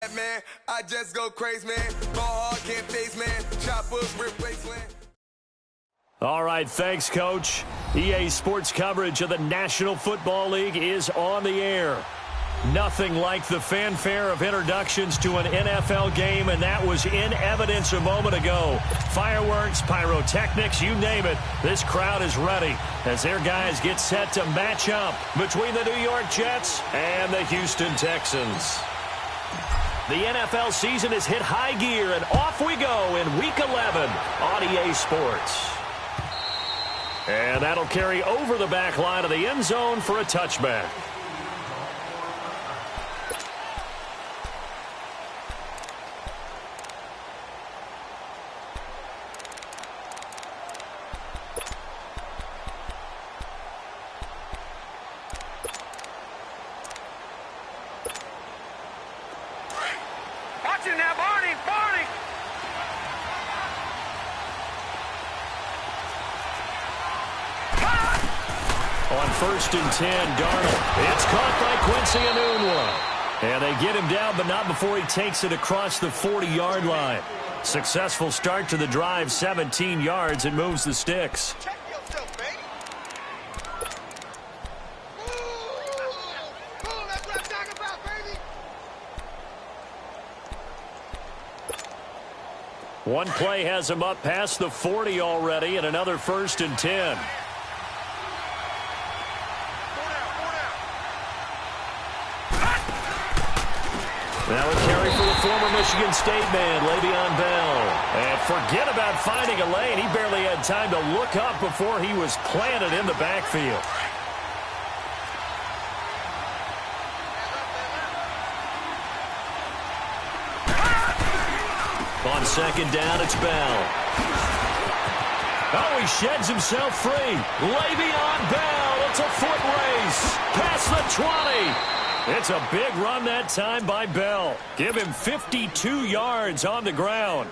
Man, I just go crazy, man. Ball hard, can't face, man. Choppers, replace, man. All right, thanks, Coach. EA Sports coverage of the National Football League is on the air. Nothing like the fanfare of introductions to an NFL game, and that was in evidence a moment ago. Fireworks, pyrotechnics, you name it. This crowd is ready as their guys get set to match up between the New York Jets and the Houston Texans. The NFL season has hit high gear, and off we go in Week 11 on EA Sports. And that'll carry over the back line of the end zone for a touchback. On 1st and 10, Darnold. It's caught by Quincy Enunwa. And they get him down, but not before he takes it across the 40-yard line. Successful start to the drive, 17 yards, and moves the sticks. Check yourself, baby. That's what I'm talking about, baby. One play has him up past the 40 already, and another 1st and 10. Now a carry for the former Michigan State man, Le'Veon Bell. And forget about finding a lane. He barely had time to look up before he was planted in the backfield. On 2nd down, it's Bell. Oh, he sheds himself free. Le'Veon Bell, it's a foot race. Past the 20. It's a big run that time by Bell. Give him 52 yards on the ground.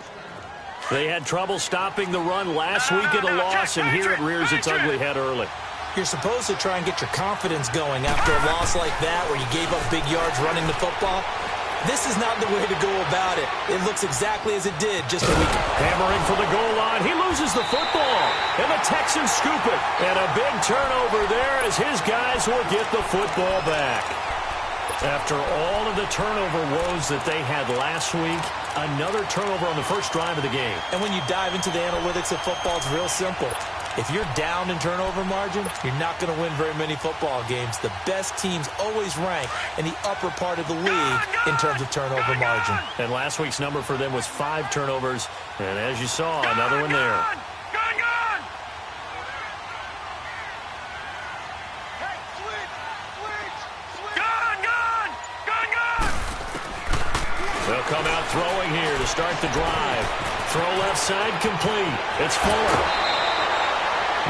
They had trouble stopping the run last week at a loss, and here it rears its ugly head early. You're supposed to try and get your confidence going after a loss like that where you gave up big yards running the football. This is not the way to go about it. It looks exactly as it did just a week ago. Hammering for the goal line. He loses the football, and the Texans scoop it. And a big turnover there as his guys will get the football back. After all of the turnover woes that they had last week, another turnover on the first drive of the game. And when you dive into the analytics of football, it's real simple. If you're down in turnover margin, you're not going to win very many football games. The best teams always rank in the upper part of the league in terms of turnover margin. And last week's number for them was 5 turnovers. And as you saw, another one there. They'll come out throwing here to start the drive. Throw left side complete. It's Fuller.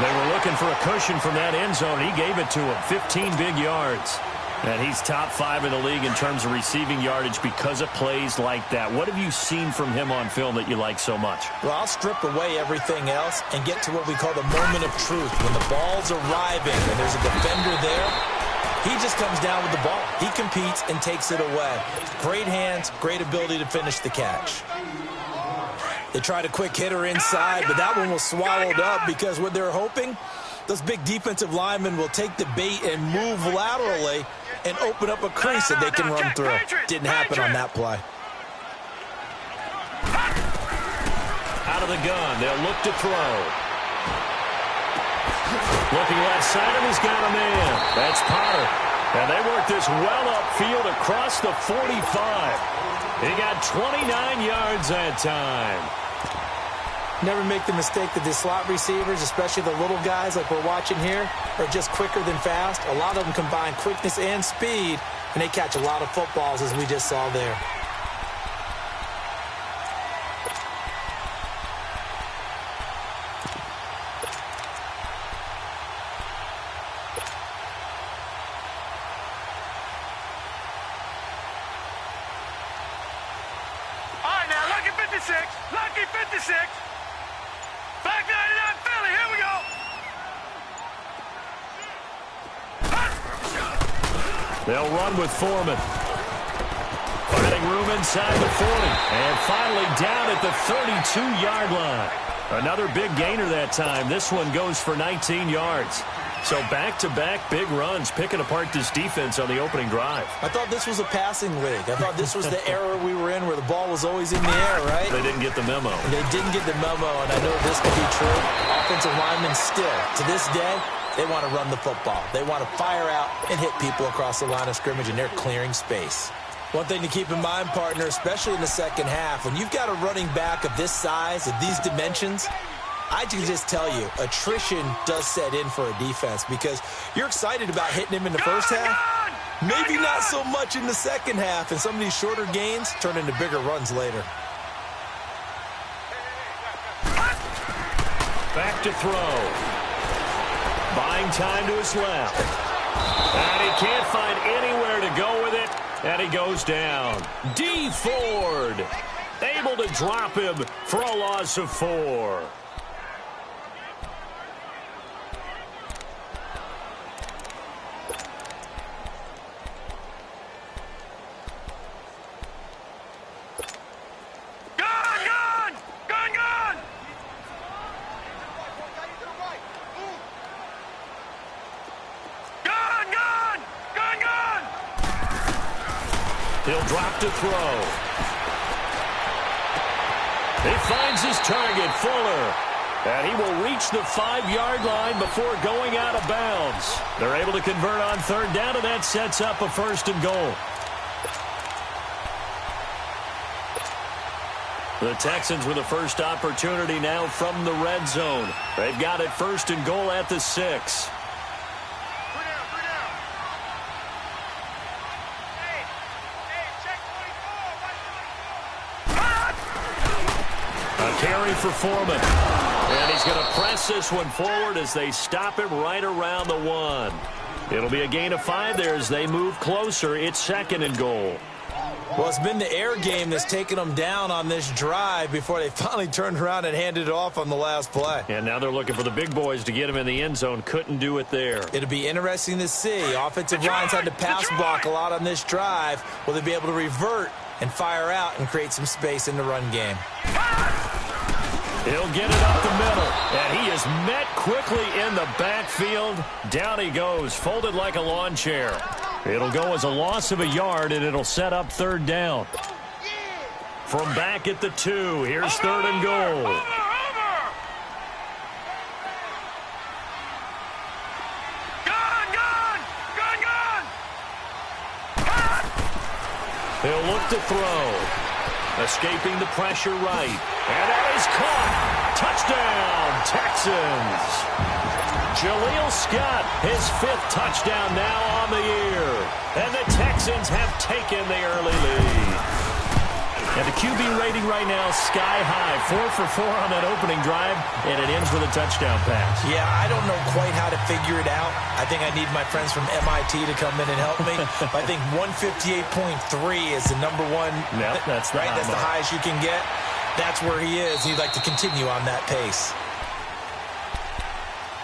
They were looking for a cushion from that end zone. He gave it to him. 15 big yards. And he's top 5 in the league in terms of receiving yardage because of plays like that. What have you seen from him on film that you like so much? Well, I'll strip away everything else and get to what we call the moment of truth. When the ball's arriving and there's a defender there, he just comes down with the ball. He competes and takes it away. Great hands, great ability to finish the catch. They tried a quick hitter inside, but that one was swallowed up because what they're hoping, those big defensive linemen will take the bait and move laterally and open up a crease that they can run through. Didn't happen on that play. Out of the gun, they'll look to throw. Looking left side, and he's got a man. That's Potter. And they work this well upfield across the 45. He got 29 yards that time. Never make the mistake that the slot receivers, especially the little guys like we're watching here, are just quicker than fast. A lot of them combine quickness and speed, and they catch a lot of footballs, as we just saw there. Lucky 56. Back 99 Philly. Here we go. They'll run with Foreman. Finding room inside the 40. And finally down at the 32-yard line. Another big gainer that time. This one goes for 19 yards. So back-to-back big runs, picking apart this defense on the opening drive. I thought this was a passing league. I thought this was the era we were in where the ball was always in the air, right? They didn't get the memo. They didn't get the memo, and I know this to be true. Offensive linemen still, to this day, they want to run the football. They want to fire out and hit people across the line of scrimmage, and they're clearing space. One thing to keep in mind, partner, especially in the second half, when you've got a running back of this size, of these dimensions, I can just tell you, attrition does set in for a defense because you're excited about hitting him in the first half. Maybe not so much in the second half, and some of these shorter gains turn into bigger runs later. Back to throw. Buying time to his left. And he can't find anywhere to go with it, and he goes down. D. Ford able to drop him for a loss of 4. He'll drop to throw. He finds his target, Fuller. And he will reach the 5-yard line before going out of bounds. They're able to convert on third down, and that sets up a 1st and goal. The Texans with the first opportunity now from the red zone. They've got it 1st and goal at the 6. Carry for Foreman. And he's going to press this one forward as they stop him right around the 1. It'll be a gain of 5 there as they move closer. It's 2nd and goal. Well, it's been the air game that's taken them down on this drive before they finally turned around and handed it off on the last play. And now they're looking for the big boys to get him in the end zone. Couldn't do it there. It'll be interesting to see. Offensive lines had to pass block a lot on this drive. Will they be able to revert and fire out and create some space in the run game? He'll get it up the middle, and he is met quickly in the backfield. Down he goes, folded like a lawn chair. It'll go as a loss of a yard, and it'll set up 3rd down. From back at the 2, here's 3rd and goal. He'll look to throw. Escaping the pressure right. And that is caught. Touchdown, Texans. Jaleel Scott, his 5th touchdown now on the year. And the Texans have taken the early lead. And the QB rating right now, sky high. 4 for 4 on that opening drive, and it ends with a touchdown pass. Yeah, I don't know quite how to figure it out. I think I need my friends from MIT to come in and help me. I think 158.3 is the number one. No, that's the right. That's the highest you can get. That's where he is. He'd like to continue on that pace.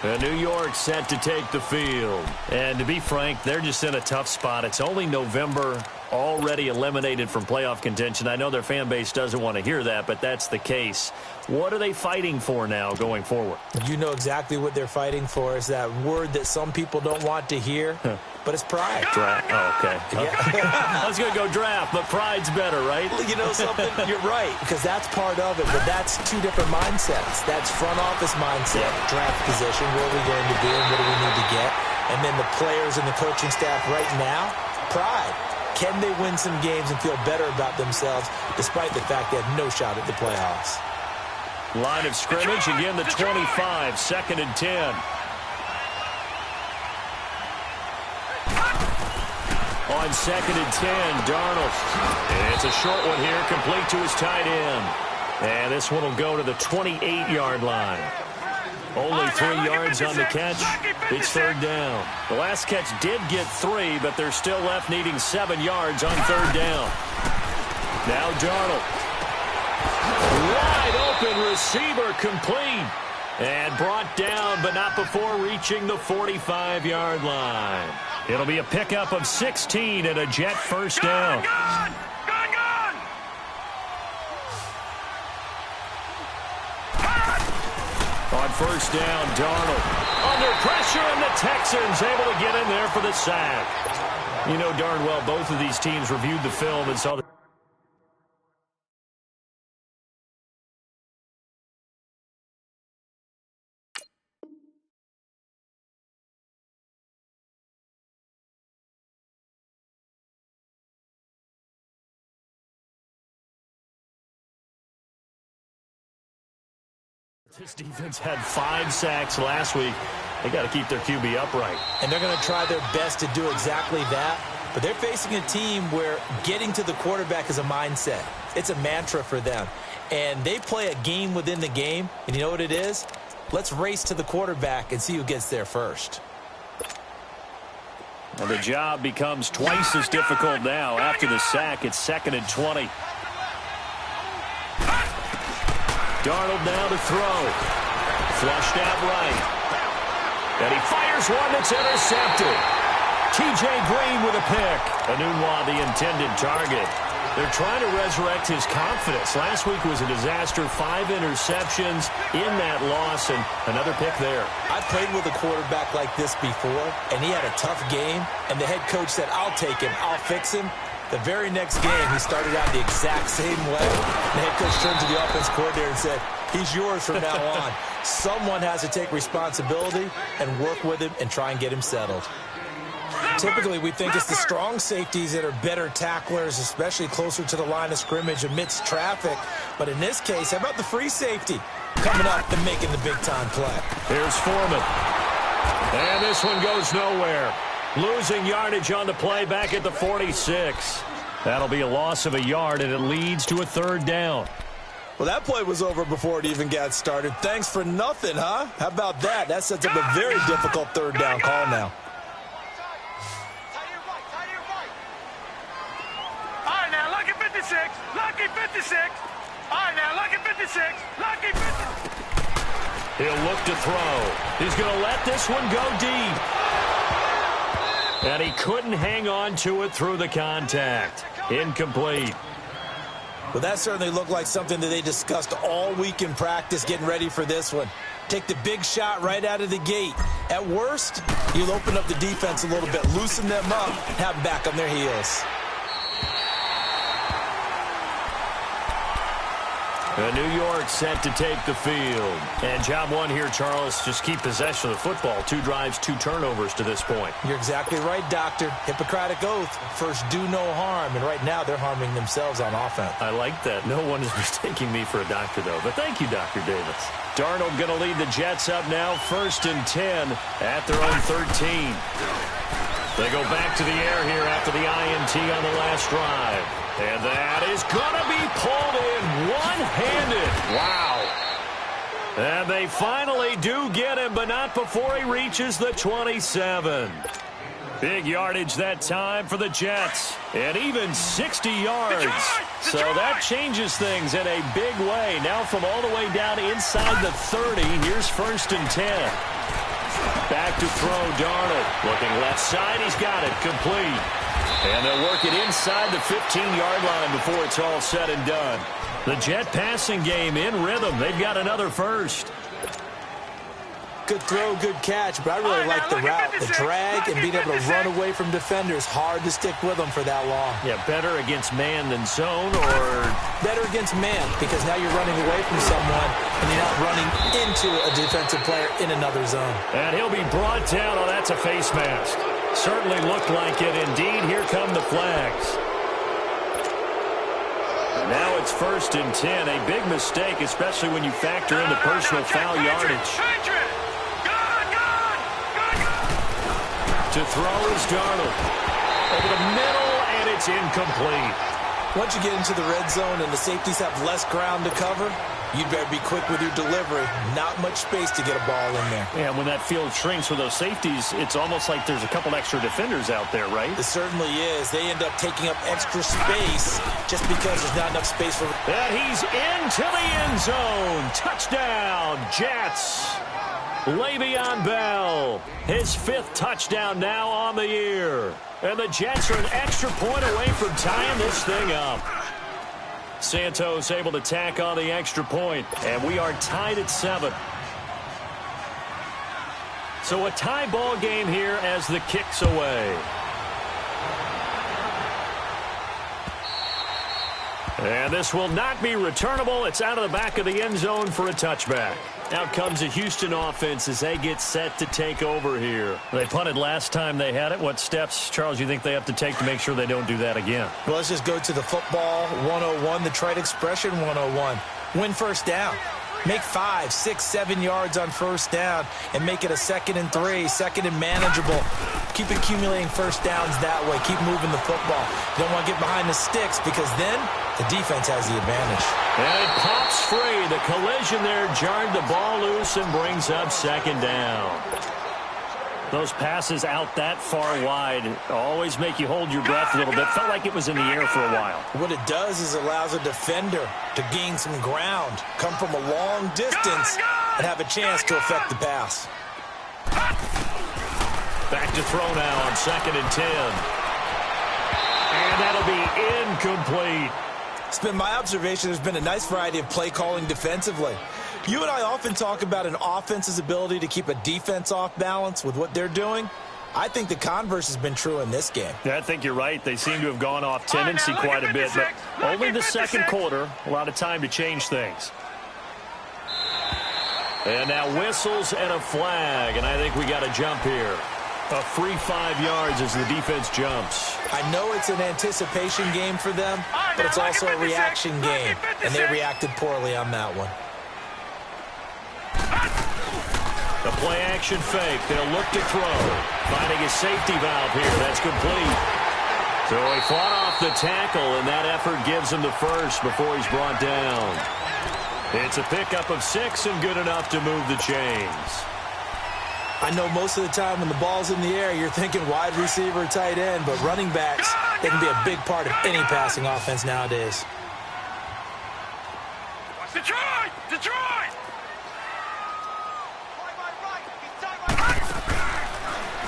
And New York set to take the field. And to be frank, they're just in a tough spot. It's only November, already eliminated from playoff contention. I know their fan base doesn't want to hear that, but that's the case. What are they fighting for now going forward? You know exactly what they're fighting for. Is that word that some people don't want to hear, but it's pride. Draft. Oh, okay. Yeah. I was going to go draft, but pride's better, right? You know something? You're right, because that's part of it, but that's 2 different mindsets. That's front office mindset, draft position, where are we going to be and what do we need to get? And then the players and the coaching staff right now, pride. Can they win some games and feel better about themselves despite the fact they have no shot at the playoffs? Line of scrimmage, again the 25, 2nd and 10. On 2nd and 10, Darnold. And it's a short one here, complete to his tight end. And this one will go to the 28-yard line. Only 3 yards on the catch. It's 3rd down. The last catch did get 3, but they're still left needing 7 yards on 3rd down. Now Darnold. Wide open receiver, complete. And brought down, but not before reaching the 45-yard line. It'll be a pickup of 16 and a Jet 1st down. first down. Darnold under pressure, and the Texans able to get in there for the sack. You know darn well both of these teams reviewed the film and saw the This defense had 5 sacks last week. They got to keep their QB upright. And they're going to try their best to do exactly that. But they're facing a team where getting to the quarterback is a mindset. It's a mantra for them. And they play a game within the game. And you know what it is? Let's race to the quarterback and see who gets there first. And the job becomes twice as difficult now. After the sack, it's 2nd and 20. Darnold now to throw. Flushed out right. And he fires one that's intercepted. T.J. Green with a pick. Enunwa, the intended target. They're trying to resurrect his confidence. Last week was a disaster. 5 interceptions in that loss, and another pick there. I played with a quarterback like this before, and he had a tough game, and the head coach said, I'll take him, I'll fix him. The very next game, he started out the exact same way. The head coach turned to the offense coordinator and said, he's yours from now on. Someone has to take responsibility and work with him and try and get him settled. Typically, we think it's the strong safeties that are better tacklers, especially closer to the line of scrimmage amidst traffic. But in this case, how about the free safety coming up and making the big-time play? Here's Foreman. And this one goes nowhere. Losing yardage on the play back at the 46. That'll be a loss of a yard, and it leads to a 3rd down. Well, that play was over before it even got started. Thanks for nothing, huh? How about that? That sets up a very difficult 3rd down call now. All right, now, lucky 56. Lucky 56. All right, now, lucky 56. Lucky 56. He'll look to throw. He's going to let this one go deep. And he couldn't hang on to it through the contact. Incomplete. Well, that certainly looked like something that they discussed all week in practice getting ready for this one. Take the big shot right out of the gate. At worst, you'll open up the defense a little bit, loosen them up, have them back on their heels. New York set to take the field. And job one here, Charles, just keep possession of the football. 2 drives, 2 turnovers to this point. You're exactly right, Doctor. Hippocratic oath. First, do no harm. And right now, they're harming themselves on offense. I like that. No one is mistaking me for a doctor, though. But thank you, Dr. Davis. Darnold going to lead the Jets up now. 1st and 10 at their own 13. They go back to the air here after the INT on the last drive. And that is going to be pulled in one-handed. Wow. And they finally do get him, but not before he reaches the 27. Big yardage that time for the Jets. And even 60 yards. So that changes things in a big way. Now from all the way down inside the 30, here's 1st and 10. Back to throw, Darnold. Looking left side, he's got it. Complete. And they'll work it inside the 15-yard line before it's all said and done. The Jet passing game in rhythm. They've got another first. Good throw, good catch, but I really like the route. The drag and being able to run away from defenders. Hard to stick with them for that long. Yeah, better against man than zone, or better against man, because now you're running away from someone and you're not running into a defensive player in another zone. And he'll be brought down. Oh, that's a face mask. Certainly looked like it. Indeed, here come the flags. Now it's 1st and 10. A big mistake, especially when you factor in the personal foul yardage. To throw is Darnold. Over the middle, and it's incomplete. Once you get into the red zone and the safeties have less ground to cover, you'd better be quick with your delivery. Not much space to get a ball in there. Yeah, when that field shrinks with those safeties, it's almost like there's a couple extra defenders out there, right? It certainly is. They end up taking up extra space just because there's not enough space for... And he's into the end zone. Touchdown, Jets. Le'Veon Bell, his 5th touchdown now on the year. And the Jets are an extra point away from tying this thing up. Santos able to tack on the extra point, and we are tied at 7. So a tie ball game here as the kick's away. And this will not be returnable. It's out of the back of the end zone for a touchback. Out comes the Houston offense as they get set to take over here. They punted last time they had it. What steps, Charles, you think they have to take to make sure they don't do that again? Well, let's just go to the football 101, the trite expression 101. Win first down. Make 5, 6, 7 yards on first down and make it a 2nd and 3, 2nd and manageable. Keep accumulating first downs that way. Keep moving the football. You don't want to get behind the sticks because then the defense has the advantage. And it pops free. The collision there jarred the ball loose and brings up 2nd down. Those passes out that far wide always make you hold your breath a little bit. Felt like it was in the air for a while. What it does is allows a defender to gain some ground, come from a long distance, and have a chance to affect the pass. Back to throw now on 2nd and 10. And that'll be incomplete. It's been my observation there's been a nice variety of play calling defensively. You and I often talk about an offense's ability to keep a defense off balance with what they're doing. I think the converse has been true in this game. Yeah, I think you're right. They seem to have gone off tendency quite a bit, but only the second quarter. A lot of time to change things. And now whistles and a flag, and I think we got a jump here. A free 5 yards as the defense jumps. I know it's an anticipation game for them, but it's also a reaction game, and they reacted poorly on that one. The play-action fake. They'll look to throw. Finding a safety valve here. That's complete. So he fought off the tackle, and that effort gives him the first before he's brought down. It's a pickup of 6 and good enough to move the chains. I know most of the time when the ball's in the air, you're thinking wide receiver, tight end, but running backs, they can be a big part of any passing offense nowadays. Detroit! Detroit!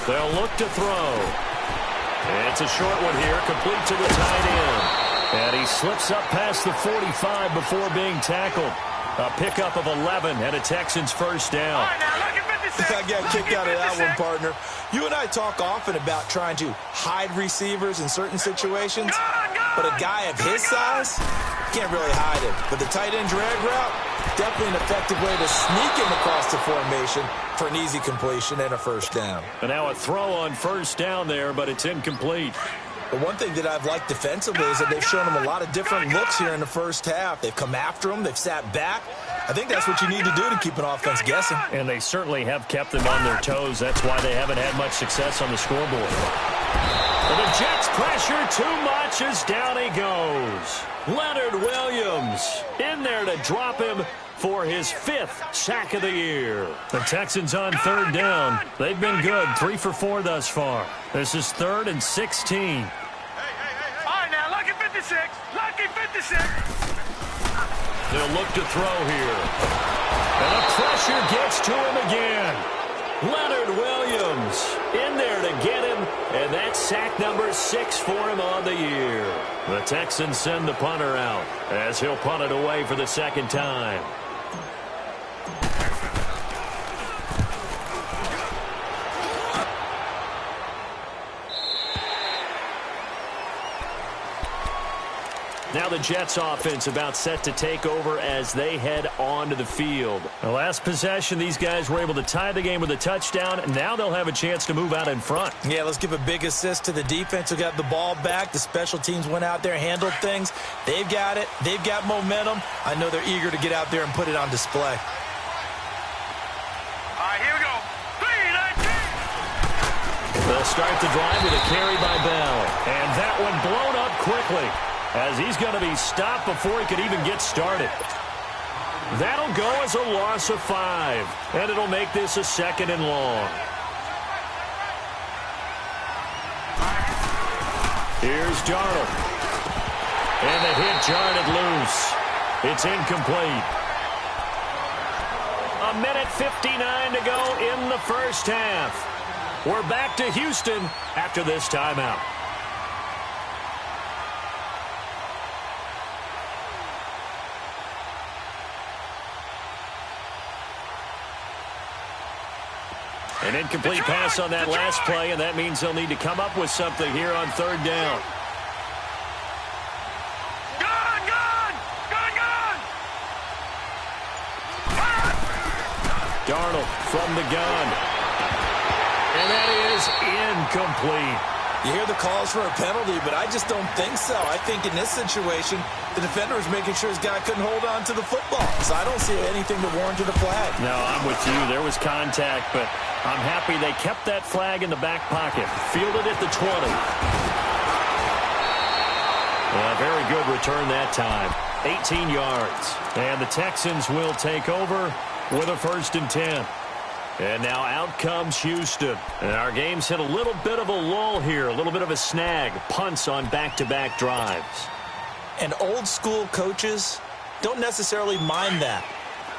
They'll look to throw. It's a short one here, complete to the tight end. And he slips up past the 45 before being tackled. A pickup of 11 and a Texans first down. I got kicked out of that one, partner. You and I talk often about trying to hide receivers in certain situations, but a guy of his size can't really hide him. But the tight end drag route, definitely an effective way to sneak him across the formation for an easy completion and a first down. And now a throw on first down there, but it's incomplete. The one thing that I've liked defensively is that they've shown him a lot of different looks here in the first half. They've come after him. They've sat back. I think that's what you need to do to keep an offense guessing. And they certainly have kept them on their toes. That's why they haven't had much success on the scoreboard. But the Jets pressure too much as down he goes. Leonard Williams in there to drop him for his 5th sack of the year. The Texans on 3rd down. They've been good, 3 for 4 thus far. This is 3rd and 16. All right, now, lucky 56. Lucky 56. They'll look to throw here. And the pressure gets to him again. Leonard Williams in there to get him, and that's sack number 6 for him on the year. The Texans send the punter out as he'll punt it away for the 2nd time. Now the Jets offense about set to take over as they head onto the field. The last possession, these guys were able to tie the game with a touchdown, and now they'll have a chance to move out in front. Yeah, let's give a big assist to the defense who got the ball back. The special teams went out there, handled things. They've got it. They've got momentum. I know they're eager to get out there and put it on display. All right, here we go. 3-19. They'll start the drive with a carry by Bell, and that one blown up quickly, as he's going to be stopped before he could even get started. That'll go as a loss of 5, and it'll make this a 2nd and long. Here's Darnold. And the hit jarred it loose. It's incomplete. 1:59 to go in the first half. We're back to Houston after this timeout. An incomplete pass on that last play, and that means they'll need to come up with something here on third down. Darnold from the gun. And that is incomplete. You hear the calls for a penalty, but I just don't think so. I think in this situation, the defender was making sure his guy couldn't hold on to the football. So I don't see anything to warrant a flag. No, I'm with you. There was contact, but I'm happy they kept that flag in the back pocket. Fielded at the 20. Very good return that time. 18 yards. And the Texans will take over with a 1st and 10. And now out comes Houston. And our game's hit a little bit of a lull here, a little bit of a snag. Punts on back-to-back drives. And old-school coaches don't necessarily mind that.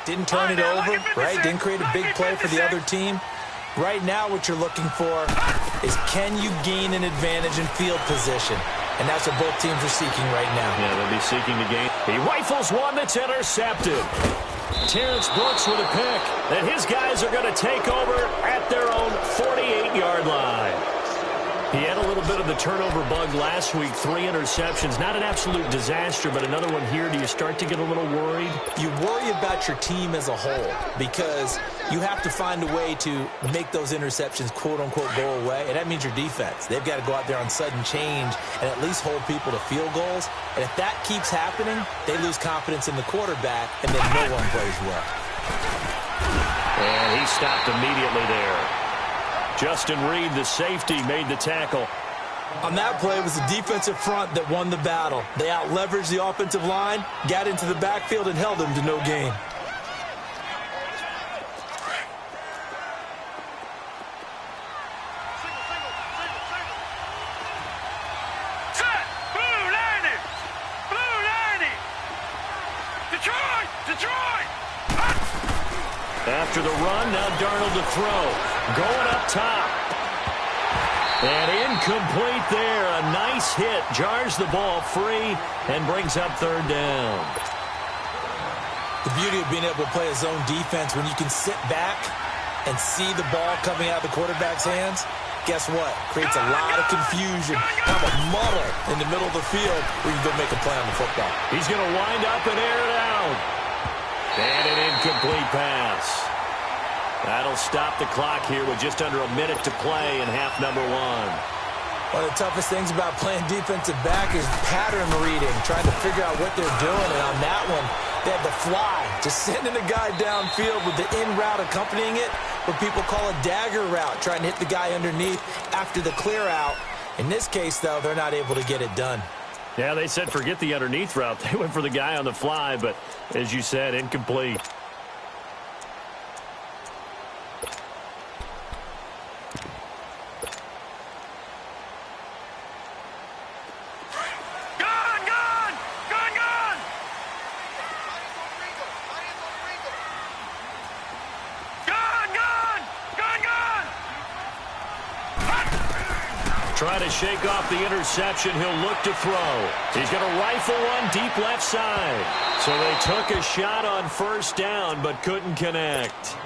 Didn't turn it over, right? Didn't create a big play for the other team. Right now what you're looking for is can you gain an advantage in field position? And that's what both teams are seeking right now. Yeah, they'll be seeking to gain. He rifles one that's intercepted. Terrence Brooks with a pick, and his guys are going to take over at their own 48-yard line. He had a little bit of the turnover bug last week, 3 interceptions. Not an absolute disaster, but another one here. Do you start to get a little worried? You worry about your team as a whole because you have to find a way to make those interceptions, quote-unquote, go away, and that means your defense. They've got to go out there on sudden change and at least hold people to field goals. And if that keeps happening, they lose confidence in the quarterback, and then no one plays well. And he stopped immediately there. Justin Reed, the safety, made the tackle. On that play, it was the defensive front that won the battle. They out-leveraged the offensive line, got into the backfield, and held them to no gain. After the run, now Darnold to throw. Going up top. And incomplete there. A nice hit. Jars the ball free and brings up third down. The beauty of being able to play a zone defense when you can sit back and see the ball coming out of the quarterback's hands, guess what? Creates a lot of confusion. Have a muddle in the middle of the field where you can go make a play on the football. He's going to wind up and air it out. And an incomplete pass. That'll stop the clock here with just under a minute to play in half number 1. One of the toughest things about playing defensive back is pattern reading, trying to figure out what they're doing. And on that one, they had the fly, just sending a guy downfield with the in route accompanying it, what people call a dagger route, trying to hit the guy underneath after the clear out. In this case, though, they're not able to get it done. Yeah, they said forget the underneath route. They went for the guy on the fly, but as you said, incomplete. Try to shake off the interception. He'll look to throw. He's going to rifle one deep left side. So they took a shot on first down, but couldn't connect.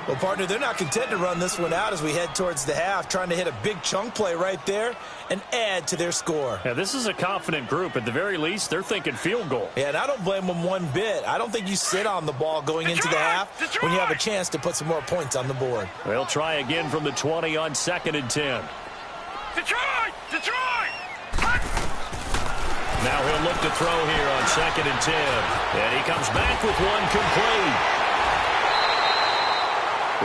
Well, partner, they're not content to run this one out as we head towards the half, trying to hit a big chunk play right there and add to their score. Yeah, this is a confident group. At the very least, they're thinking field goal. Yeah, and I don't blame them one bit. I don't think you sit on the ball going into the half when you have a chance to put some more points on the board. They'll try again from the 20 on 2nd and 10. Detroit! Detroit! Now he'll look to throw here on 2nd and 10. And he comes back with one complete.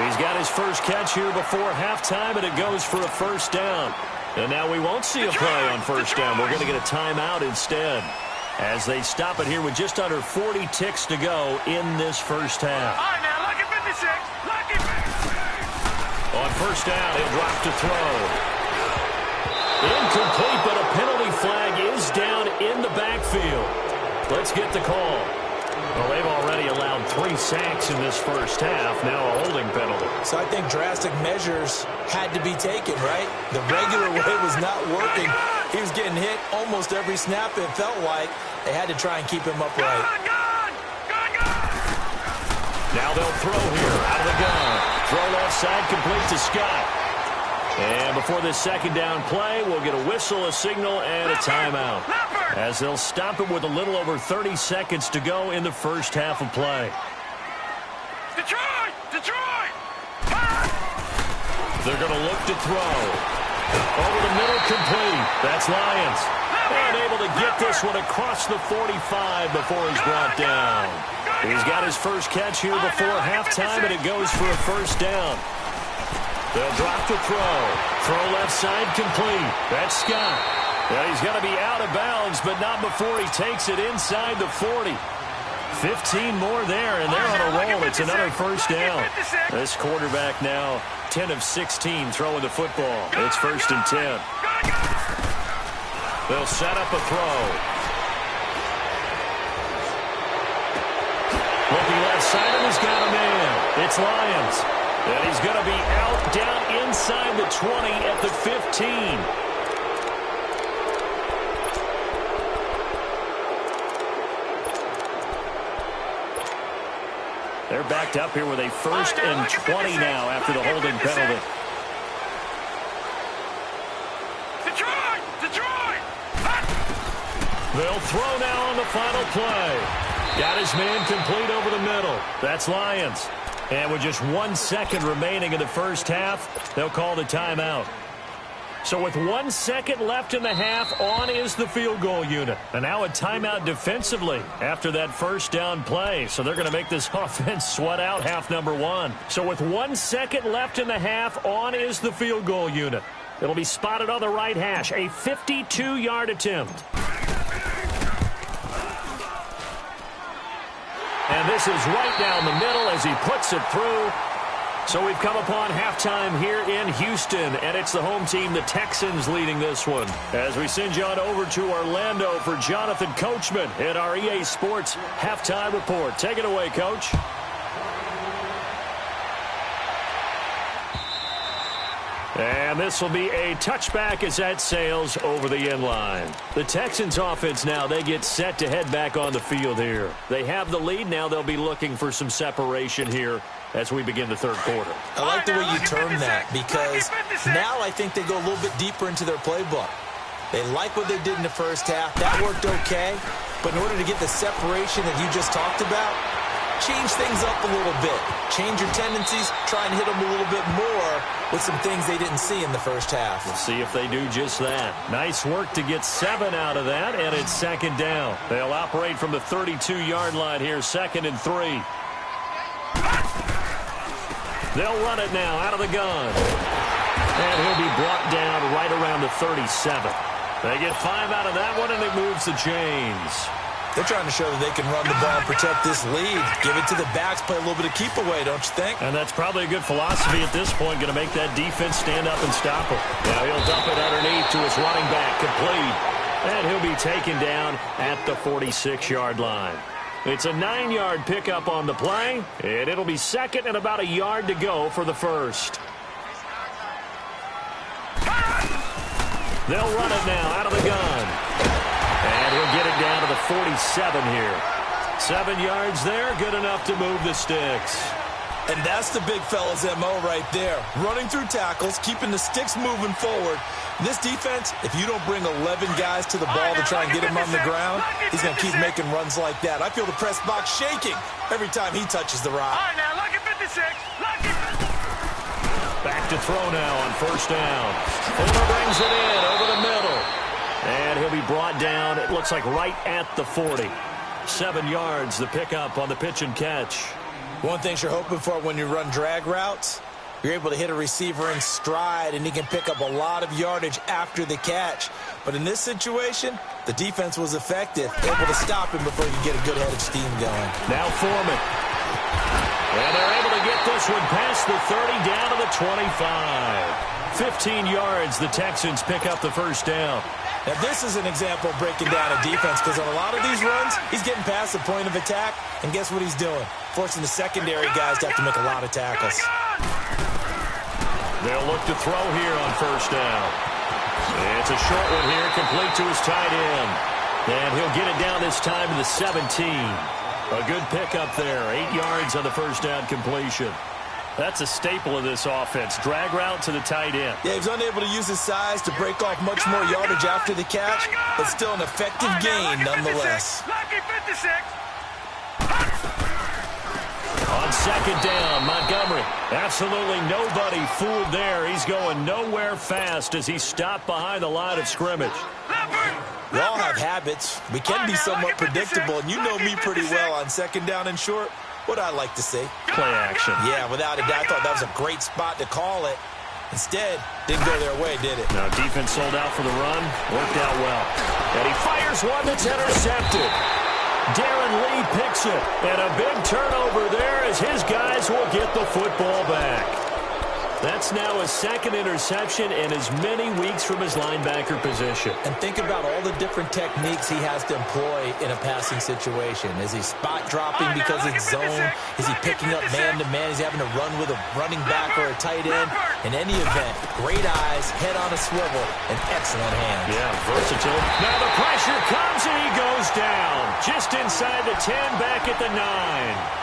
He's got his first catch here before halftime, and it goes for a first down. And now we won't see a play on first down. We're going to get a timeout instead as they stop it here with just under 40 ticks to go in this first half. All right, now, lucky 56. Lucky 56. On first down, he'll drop to throw. Incomplete, but a penalty flag is down in the backfield. Let's get the call. Well, they've already allowed 3 sacks in this first half. Now a holding penalty. So I think drastic measures had to be taken, right? The regular way was not working. He was getting hit almost every snap, it felt like. They had to try and keep him upright. Now they'll throw here out of the gun. Throw left side, complete to Scott. And before this second down play, we'll get a whistle, a signal, and a timeout, as they'll stop it with a little over 30 seconds to go in the first half of play. Detroit! Detroit! They're going to look to throw. Over the middle, complete. That's Lions. And able to get this one across the 45 before he's brought down. He's got his first catch here before halftime, and it goes for a first down. They'll drop the throw. Throw left side, complete. That's Scott. Well, he's going to be out of bounds, but not before he takes it inside the 40. 15 more there, and they're on a roll. It's another first down. This quarterback now 10 of 16 throwing the football. It's first and 10. They'll set up a throw. Looking left side, and he's got a man. It's Lions. And he's going to be out down inside the 20 at the 15. They're backed up here with a first and 20 now after the holding penalty. Detroit! Detroit! They'll throw now on the final play. Got his man complete over the middle. That's Lions. And with just 1 second remaining in the first half, they'll call the timeout. So with 1 second left in the half, on is the field goal unit. And now a timeout defensively after that first down play. So they're going to make this offense sweat out half number one. So with 1 second left in the half, on is the field goal unit. It'll be spotted on the right hash, a 52-yard attempt. And this is right down the middle as he puts it through. So we've come upon halftime here in Houston, and it's the home team, the Texans, leading this one. As we send you on over to Orlando for Jonathan Coachman in our EA Sports Halftime Report. Take it away, Coach. And this will be a touchback as that sails over the end line. The Texans offense now, they get set to head back on the field here. They have the lead. Now they'll be looking for some separation here as we begin the third quarter. I like the way you term that, because now I think they go a little bit deeper into their playbook. They like what they did in the first half. That worked okay. But in order to get the separation that you just talked about, change things up a little bit. Change your tendencies. Try and hit them a little bit more with some things they didn't see in the first half. We'll see if they do just that. Nice work to get 7 out of that, and it's second down. They'll operate from the 32-yard line here, 2nd and 3. They'll run it now out of the gun. And he'll be brought down right around the 37. They get 5 out of that one, and it moves the chains. They're trying to show that they can run the ball and protect this lead. Give it to the backs, play a little bit of keep away, don't you think? And that's probably a good philosophy at this point, going to make that defense stand up and stop him. Now he'll dump it underneath to his running back, complete. And he'll be taken down at the 46-yard line. It's a 9-yard pickup on the play, and it'll be second and about a yard to go for the first. They'll run it now out of the gun. And he'll get it down to the 47 here. 7 yards there, good enough to move the sticks. And that's the big fella's MO right there. Running through tackles, keeping the sticks moving forward. This defense, if you don't bring 11 guys to the ball to try and get him on the ground, he's going to keep making runs like that. I feel the press box shaking every time he touches the rock. All right, now, lucky 56. Lucky. Back to throw now on first down. Fuller brings it in over the middle. And he'll be brought down, it looks like right at the 40. 7 yards, the pickup on the pitch and catch. One thing you're hoping for when you run drag routes, you're able to hit a receiver in stride, and he can pick up a lot of yardage after the catch. But in this situation, the defense was effective, able to stop him before you get a good head of steam going. Now Foreman. And they're able to get this one past the 30, down to the 25. 15 yards, the Texans pick up the first down. Now, this is an example of breaking down a defense, because on a lot of these runs, he's getting past the point of attack, and guess what he's doing? Forcing the secondary guys to have to make a lot of tackles. They'll look to throw here on first down. It's a short one here, complete to his tight end. And he'll get it down this time to the 17. A good pickup there. 8 yards on the first down completion. That's a staple of this offense. Drag route to the tight end. Yeah, he was unable to use his size to break off much more yardage after the catch, but still an effective gain nonetheless. Lucky 56. On second down, Montgomery. Absolutely nobody fooled there. He's going nowhere fast as he stopped behind the line of scrimmage. We all have habits. We can be somewhat predictable, and you know me pretty well on second down and short. What I like to say? Play action. Yeah, without a doubt. I thought that was a great spot to call it. Instead, didn't go their way, did it? Now, defense sold out for the run. Worked out well. And he fires one that's intercepted. Darren Lee picks it. And a big turnover there as his guys will get the football back. That's now a second interception in as many weeks from his linebacker position. And think about all the different techniques he has to employ in a passing situation. Is he spot dropping because it's zone? Is he picking up man-to-man? Is he having to run with a running back or a tight end? In any event, great eyes, head on a swivel, and excellent hands. Yeah, versatile. Now the pressure comes and he goes down. Just inside the 10, back at the 9.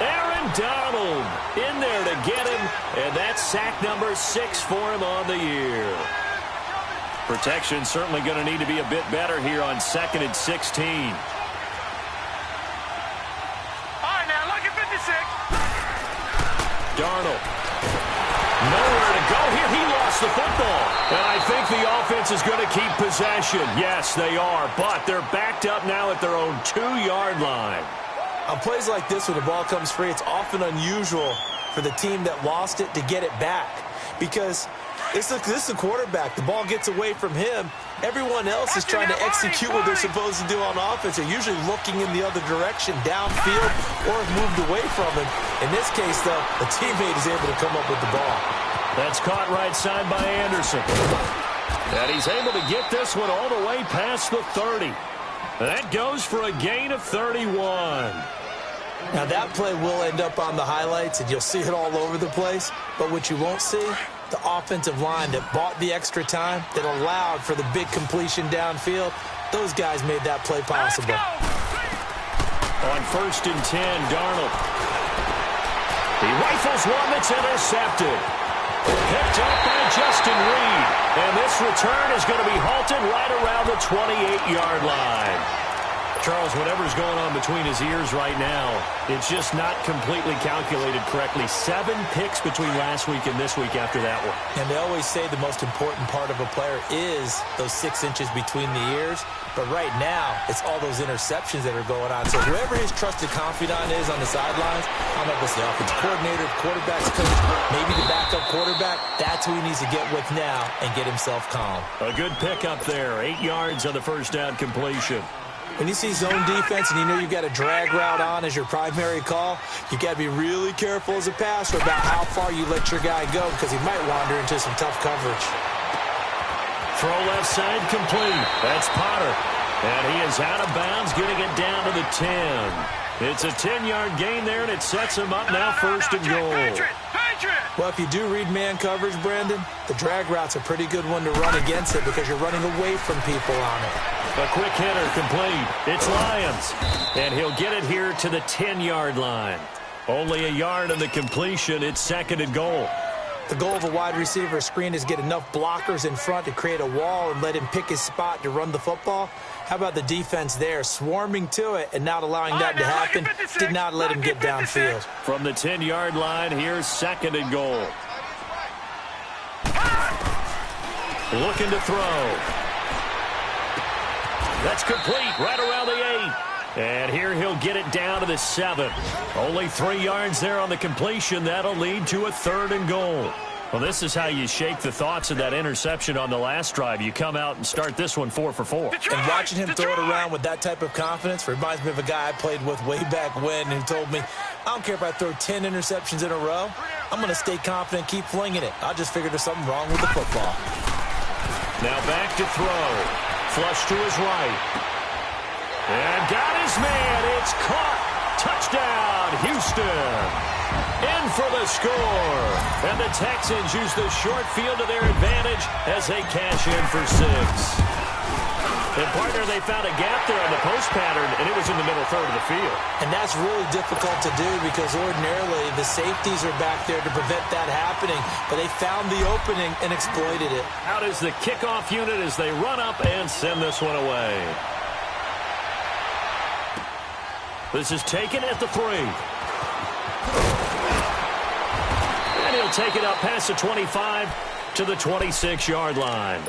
Aaron Donald in there to get him, and that's sack number 6 for him on the year. Protection certainly going to need to be a bit better here on 2nd and 16. All right, now, lucky 56. Darnold. Nowhere to go here. He lost the football. And I think the offense is going to keep possession. Yes, they are, but they're backed up now at their own 2-yard line. On plays like this when the ball comes free, it's often unusual for the team that lost it to get it back. Because this is the quarterback. The ball gets away from him. Everyone else is trying to execute what they're supposed to do on offense. They're usually looking in the other direction, downfield, or have moved away from him. In this case, though, the teammate is able to come up with the ball. That's caught right side by Anderson. And he's able to get this one all the way past the 30. That goes for a gain of 31. Now, that play will end up on the highlights, and you'll see it all over the place. But what you won't see, the offensive line that bought the extra time, that allowed for the big completion downfield, those guys made that play possible. On 1st and 10, Darnold. He rifles one that's intercepted. Picked up by Justin Reed. And this return is going to be halted right around the 28-yard line. Charles, whatever's going on between his ears right now, it's just not completely calculated correctly. 7 picks between last week and this week after that one. And they always say the most important part of a player is those 6 inches between the ears. But right now, it's all those interceptions that are going on. So whoever his trusted confidant is on the sidelines, I don't know if it's the offensive coordinator, quarterback's coach, maybe the backup quarterback, that's who he needs to get with now and get himself calm. A good pickup there. 8 yards on the first down completion. When you see zone defense and you know you've got a drag route on as your primary call, you've got to be really careful as a passer about how far you let your guy go because he might wander into some tough coverage. Throw left side complete. That's Potter. And he is out of bounds, getting it down to the 10. It's a 10-yard gain there, and it sets him up now 1st and goal. Well, if you do read man coverage, Brandon, the drag route's a pretty good one to run against it because you're running away from people on it. A quick hitter complete. It's Lyons. And he'll get it here to the 10-yard line. Only a yard on the completion. It's 2nd and goal. The goal of a wide receiver screen is get enough blockers in front to create a wall and let him pick his spot to run the football. How about the defense there, swarming to it and not allowing that to happen? Did not let him get downfield. From the 10-yard line, here's 2nd and goal. Looking to throw. That's complete right around the 8. And here he'll get it down to the 7. Only 3 yards there on the completion. That'll lead to a 3rd and goal. Well, this is how you shake the thoughts of that interception on the last drive. You come out and start this one 4 for 4. And watching him throw it around with that type of confidence reminds me of a guy I played with way back when who told me, I don't care if I throw 10 interceptions in a row. I'm going to stay confident, keep flinging it. I just figured there's something wrong with the football. Now back to throw. Flush to his right. And got his man. It's caught. Touchdown, Houston. In for the score. And the Texans use the short field to their advantage as they cash in for 6. And, partner, they found a gap there on the post pattern, and it was in the middle third of the field. And that's really difficult to do because ordinarily the safeties are back there to prevent that happening. But they found the opening and exploited it. Out is the kickoff unit as they run up and send this one away. This is taken at the 3. And he'll take it up past the 25 to the 26-yard line.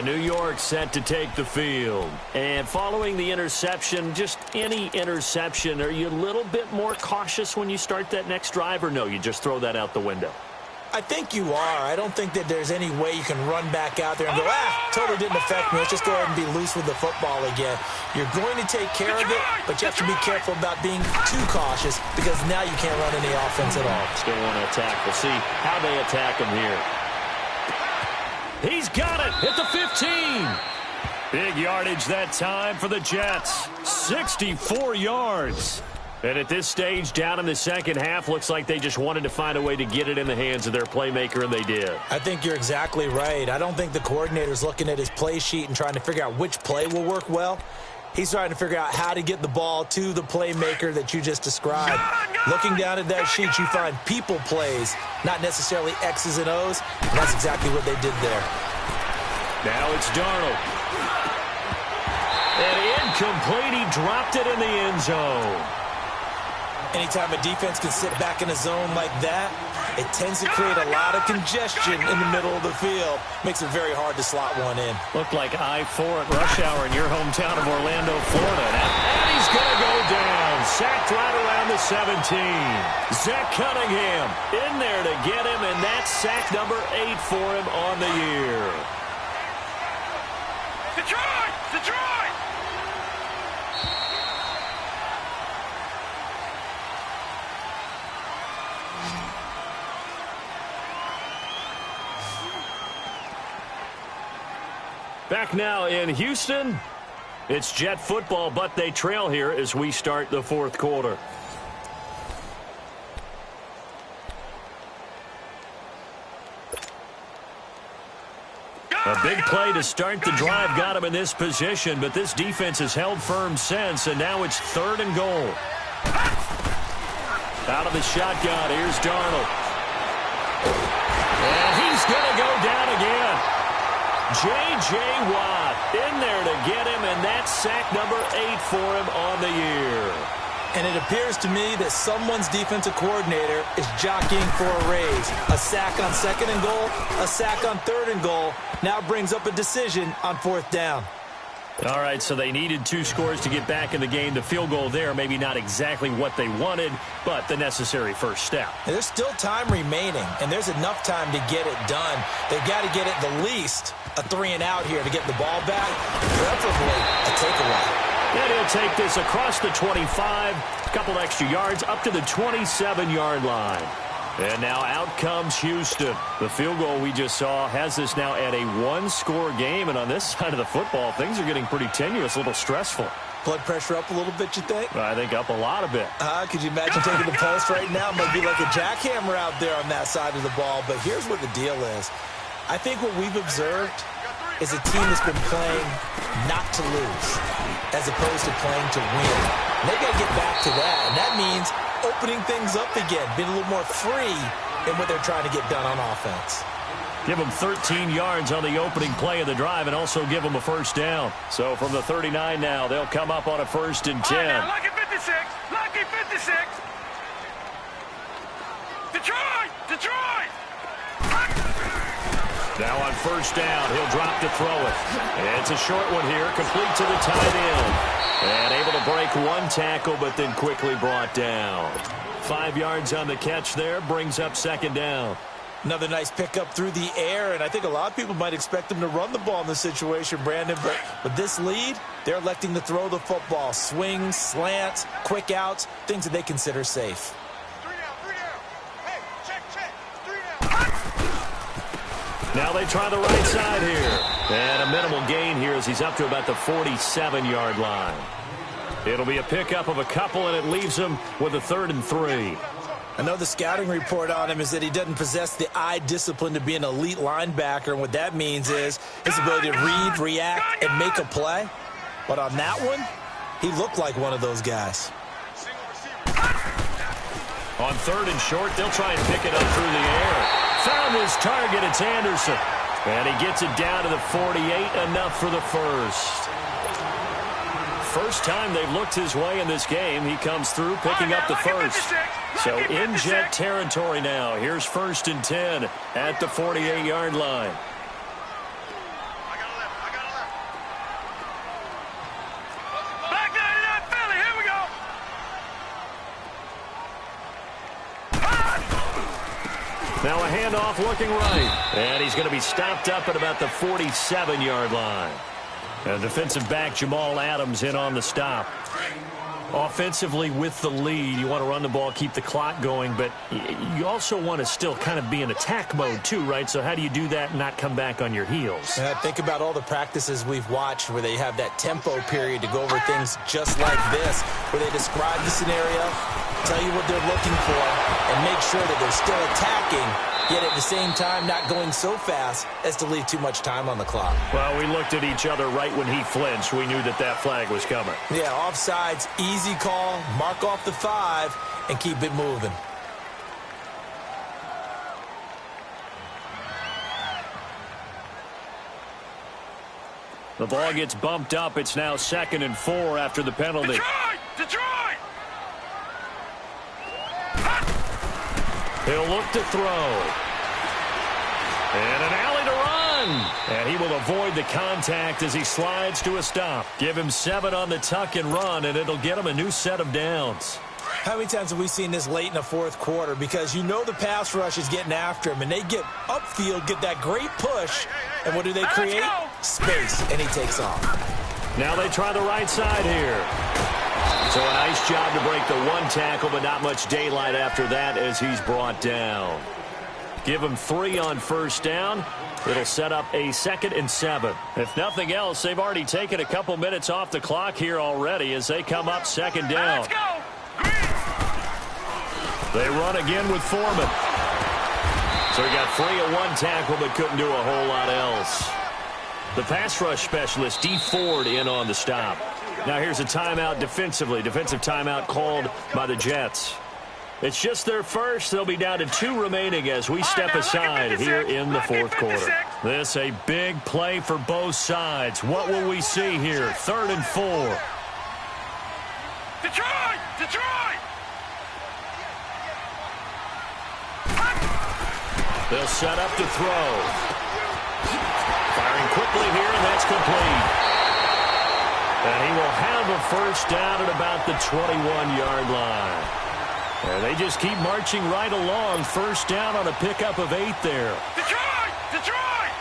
New York set to take the field. And following the interception, just any interception, are you a little bit more cautious when you start that next drive, or no, you just throw that out the window? I think you are. I don't think that there's any way you can run back out there and go, totally didn't affect me. Let's just go ahead and be loose with the football again. You're going to take care of it, but you have to be careful about being too cautious because now you can't run any offense at all. Still want to attack. We'll see how they attack him here. He's got it at the 15. Big yardage that time for the Jets. 64 yards. And at this stage, down in the second half, looks like they just wanted to find a way to get it in the hands of their playmaker, and they did. I think you're exactly right. I don't think the coordinator's looking at his play sheet and trying to figure out which play will work well. He's trying to figure out how to get the ball to the playmaker that you just described. Looking down at that sheet, you find people plays, not necessarily X's and O's, and that's exactly what they did there. Now it's Darnold. And incomplete. He dropped it in the end zone. Anytime a defense can sit back in a zone like that, it tends to create a lot of congestion in the middle of the field. Makes it very hard to slot one in. Looked like I-4 at rush hour in your hometown of Orlando, Florida. And he's going to go down. Sacked right around the 17. Zach Cunningham in there to get him, and that's sack number 8 for him on the year. Detroit! Detroit! Back now in Houston. It's Jet football, but they trail here as we start the fourth quarter. A big play to start the drive got him in this position, but this defense has held firm since, and now it's 3rd and goal. Out of the shotgun, here's Darnold. And he's going to go down again. J.J. Watt in there to get him, and that's sack number 8 for him on the year. And it appears to me that someone's defensive coordinator is jockeying for a raise. A sack on 2nd and goal, a sack on 3rd and goal, now brings up a decision on 4th down. All right, so they needed 2 scores to get back in the game. The field goal there, maybe not exactly what they wanted, but the necessary first step. And there's still time remaining, and there's enough time to get it done. They've got to get at the least a 3 and out here to get the ball back, preferably a takeaway. And he'll take this across the 25, a couple extra yards, up to the 27-yard line. And now out comes Houston. The field goal we just saw has this now at a 1-score game. And on this side of the football, things are getting pretty tenuous, a little stressful. Blood pressure up a little bit, you think? I think up a lot of it. Could you imagine taking the pulse right now? It might be like a jackhammer out there on that side of the ball. But here's what the deal is. I think what we've observed is a team that's been playing not to lose as opposed to playing to win. And they've got to get back to that. And that means opening things up again, being a little more free in what they're trying to get done on offense. Give them 13 yards on the opening play of the drive and also give them a first down. So from the 39 now, they'll come up on a 1st and 10. All right, now, lucky 56. Lucky 56. Detroit! Detroit! Now on 1st down, he'll drop to throw it. It's a short one here, complete to the tight end. And able to break 1 tackle, but then quickly brought down. 5 yards on the catch there, brings up 2nd down. Another nice pickup through the air, and I think a lot of people might expect them to run the ball in this situation, Brandon, but with this lead, they're electing to throw the football. Swings, slants, quick outs, things that they consider safe. 3 down. Hey, check. 3 down. Now they try the right side here. And a minimal gain here as he's up to about the 47-yard line. It'll be a pickup of a couple, and it leaves him with a 3rd and 3. I know the scouting report on him is that he doesn't possess the eye discipline to be an elite linebacker, and what that means is his ability to read, react, and make a play. But on that one, he looked like one of those guys. On 3rd and short, they'll try and pick it up through the air. Found his target, it's Anderson. And he gets it down to the 48, enough for the first. First time they've looked his way in this game. He comes through picking up the first. So in jet territory now. Here's 1st and 10 at the 48-yard line. Back 99 Philly, here we go. Now a handoff looking right. And he's going to be stopped up at about the 47-yard line. And defensive back Jamal Adams in on the stop. Offensively with the lead, you want to run the ball, keep the clock going, but you also want to still kind of be in attack mode too, right? So how do you do that and not come back on your heels? Think about all the practices we've watched where they have that tempo period to go over things just like this, where they describe the scenario, tell you what they're looking for, and make sure that they're still attacking, yet at the same time not going so fast as to leave too much time on the clock. Well, we looked at each other right when he flinched. We knew that flag was coming. Yeah, offsides, easy call, mark off the 5, and keep it moving. The ball gets bumped up. It's now 2nd and 4 after the penalty. Detroit! He'll look to throw. And an alley to run. And he will avoid the contact as he slides to a stop. Give him 7 on the tuck and run, and it'll get him a new set of downs. How many times have we seen this late in the 4th quarter? Because you know the pass rush is getting after him, and they get upfield, get that great push, and what do they create? Space, and he takes off. Now they try the right side here. So a nice job to break the 1 tackle, but not much daylight after that as he's brought down. Give him 3 on 1st down. It'll set up a 2nd and 7. If nothing else, they've already taken a couple minutes off the clock here already as they come up 2nd down. Let's go! They run again with Foreman. So he got free of 1 tackle but couldn't do a whole lot else. The pass rush specialist, D. Ford, in on the stop. Now here's a timeout defensively. Defensive timeout called by the Jets. It's just their first. They'll be down to 2 remaining as we step aside here in the 4th quarter. This a big play for both sides. What will we see here? 3rd and 4. Detroit! Detroit! They'll set up to throw. Firing quickly here, and that's complete. And he will have a 1st down at about the 21-yard line. And they just keep marching right along. 1st down on a pickup of 8 there. Detroit! Detroit!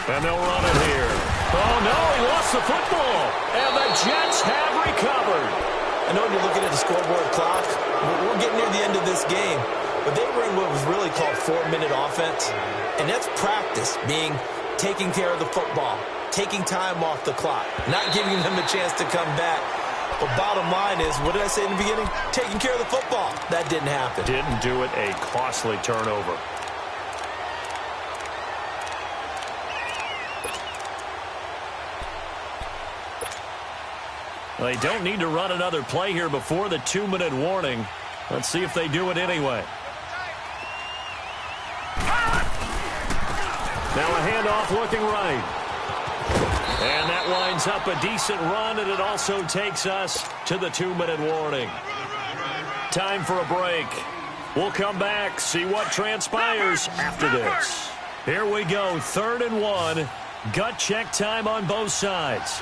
And they'll run it here. Oh, no, he lost the football. And the Jets have recovered. I know when you're looking at the scoreboard clock, we're getting near the end of this game. But they were in what was really called 4-minute offense. And that's practice, being taking care of the football, taking time off the clock, not giving them a chance to come back. But bottom line is, what did I say in the beginning? Taking care of the football. That didn't happen. Didn't do it. A costly turnover. They don't need to run another play here before the 2-minute warning. Let's see if they do it anyway. Now a handoff looking right. And that lines up a decent run, and it also takes us to the 2-minute warning. Time for a break. We'll come back, see what transpires after this. Here we go, 3rd and 1. Gut check time on both sides.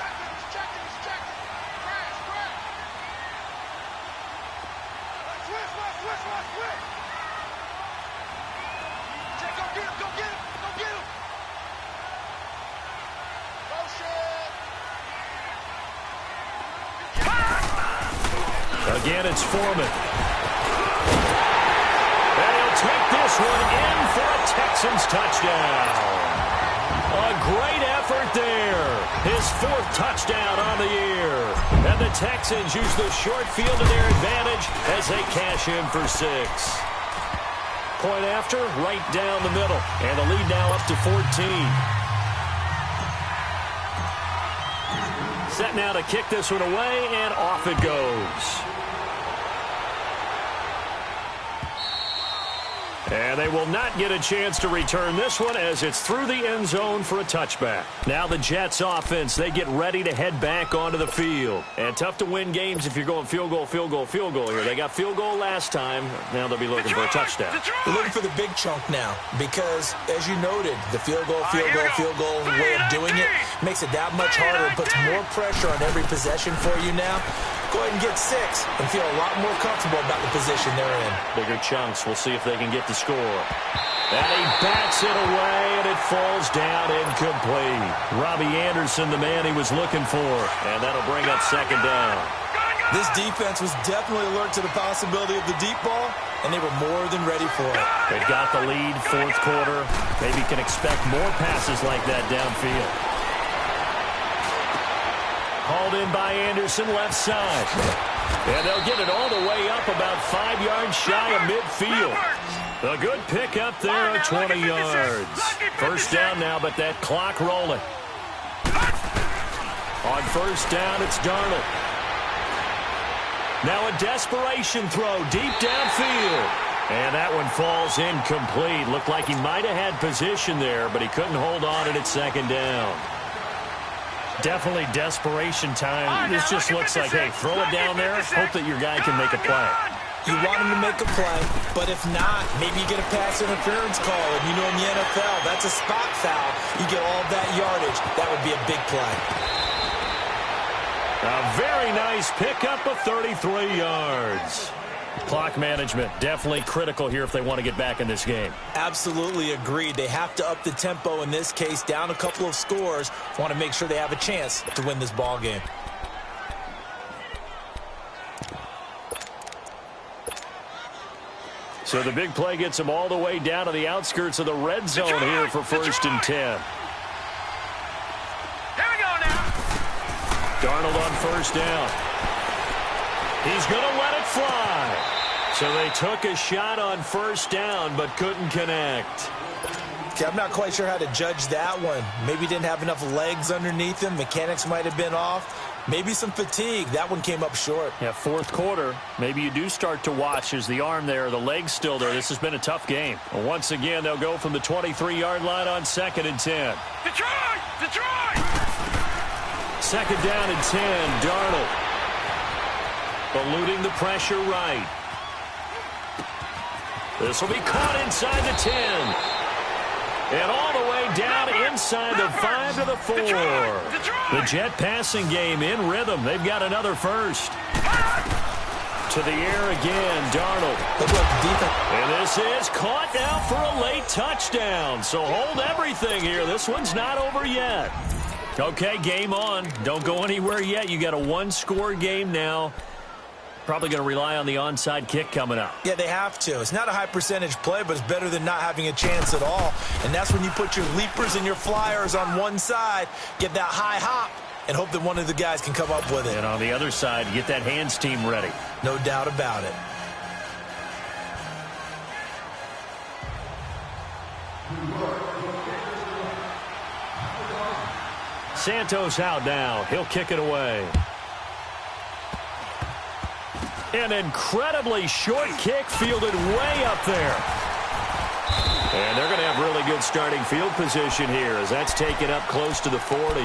Again, it's Foreman. And he'll take this one in for a Texans touchdown. A great effort there. His 4th touchdown on the year. And the Texans use the short field to their advantage as they cash in for 6. Point after, right down the middle. And the lead now up to 14. Set now to kick this one away, and off it goes. And they will not get a chance to return this one as it's through the end zone for a touchback. Now the Jets offense, they get ready to head back onto the field. And tough to win games if you're going field goal, field goal, field goal here. They got field goal last time. Now they'll be looking for a touchdown. They're looking for the big chunk now because, as you noted, the field goal way of doing it makes it that much harder and puts more pressure on every possession for you now. Go ahead and get 6 and feel a lot more comfortable about the position they're in. Bigger chunks. We'll see if they can get the score. And he bats it away, and it falls down incomplete. Robbie Anderson, the man he was looking for, and that'll bring up 2nd down. This defense was definitely alert to the possibility of the deep ball, and they were more than ready for it. They've got the lead, 4th quarter. Maybe can expect more passes like that downfield. Hauled in by Anderson, left side. And they'll get it all the way up about 5 yards shy of midfield. A good pickup there at 20 yards. 1st down now, but that clock rolling. On 1st down, it's Darnold. Now a desperation throw deep downfield. And that one falls incomplete. Looked like he might have had position there, but he couldn't hold on it at 2nd down. Definitely desperation time. This just looks like, hey, throw it down there, hope that your guy can make a play. You want him to make a play, but if not, maybe you get a pass interference call. And you know in the NFL, that's a spot foul. You get all of that yardage. That would be a big play. A very nice pickup of 33 yards. Clock management, definitely critical here if they want to get back in this game. Absolutely agreed. They have to up the tempo in this case, down a couple of scores. Want to make sure they have a chance to win this ball game. So the big play gets them all the way down to the outskirts of the red zone here for 1st and 10. Here we go now. Darnold on 1st down. He's going to let it fly. So they took a shot on 1st down, but couldn't connect. Okay, I'm not quite sure how to judge that one. Maybe didn't have enough legs underneath him. Mechanics might have been off. Maybe some fatigue. That one came up short. Yeah, 4th quarter. Maybe you do start to watch. There's the arm there, the leg's still there. This has been a tough game. Well, once again, they'll go from the 23-yard line on 2nd and 10. Detroit! Detroit! 2nd down and 10, Darnold. Eluding the pressure right. This will be caught inside the 10. And all the way down inside the 5 to the 4. The Jet passing game in rhythm. They've got another 1st. To the air again, Darnold. And this is caught now for a late touchdown. So hold everything here. This one's not over yet. Okay, game on. Don't go anywhere yet. You got a 1-score game now. Probably going to rely on the onside kick coming up. Yeah, they have to. It's not a high percentage play, but it's better than not having a chance at all. And that's when you put your leapers and your flyers on one side, get that high hop, and hope that one of the guys can come up with it. And on the other side, get that hands team ready. No doubt about it. Santos out now. He'll kick it away. An incredibly short kick fielded way up there. And they're going to have really good starting field position here as that's taken up close to the 40.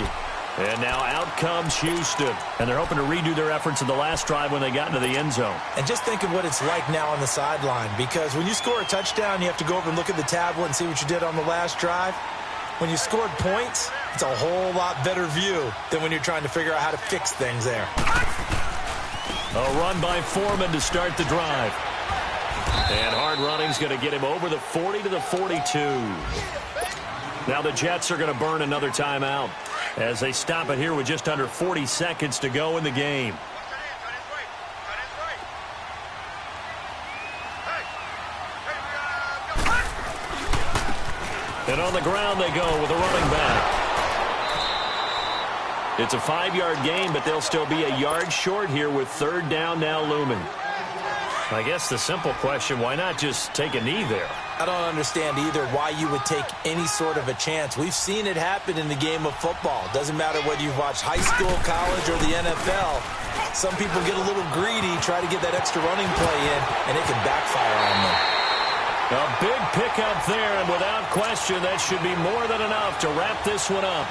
And now out comes Houston. And they're hoping to redo their efforts in the last drive when they got into the end zone. And just think of what it's like now on the sideline, because when you score a touchdown, you have to go over and look at the tablet and see what you did on the last drive. When you scored points, it's a whole lot better view than when you're trying to figure out how to fix things there. A run by Foreman to start the drive. And hard running's going to get him over the 40 to the 42. Now the Jets are going to burn another timeout as they stop it here with just under 40 seconds to go in the game. And on the ground they go with a running back. It's a 5-yard gain, but they'll still be a yard short here with third down now looming. I guess the simple question, why not just take a knee there? I don't understand either why you would take any sort of a chance. We've seen it happen in the game of football. Doesn't matter whether you've watched high school, college, or the NFL. Some people get a little greedy, try to get that extra running play in, and it can backfire on them. A big pickup there, and without question, that should be more than enough to wrap this one up.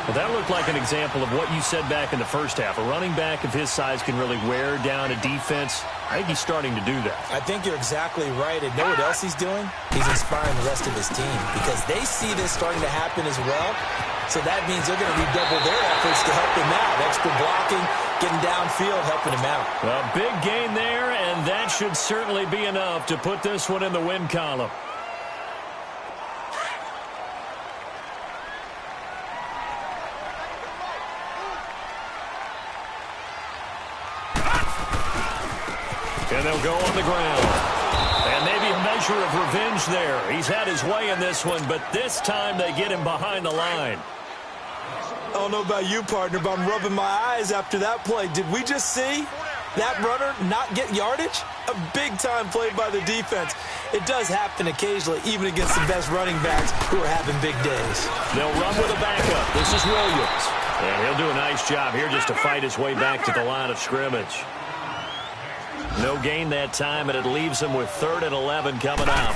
Well, that looked like an example of what you said back in the first half. A running back of his size can really wear down a defense. I think he's starting to do that. I think you're exactly right. And know what else he's doing? He's inspiring the rest of his team because they see this starting to happen as well. So that means they're going to redouble their efforts to help him out. Extra blocking, getting downfield, helping him out. A big gain there, and that should certainly be enough to put this one in the win column. And they'll go on the ground. And maybe a measure of revenge there. He's had his way in this one, but this time they get him behind the line. I don't know about you, partner, but I'm rubbing my eyes after that play. Did we just see that runner not get yardage? A big-time play by the defense. It does happen occasionally, even against the best running backs who are having big days. They'll run with a backup. This is Williams. And he'll do a nice job here just to fight his way back to the line of scrimmage. No gain that time, and it leaves him with 3rd and 11 coming up.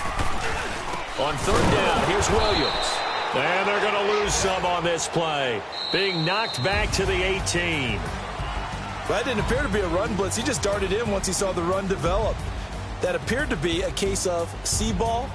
On 3rd down, here's Williams. And they're going to lose some on this play. Being knocked back to the 18. That didn't appear to be a run blitz. He just darted in once he saw the run develop. That appeared to be a case of see ball,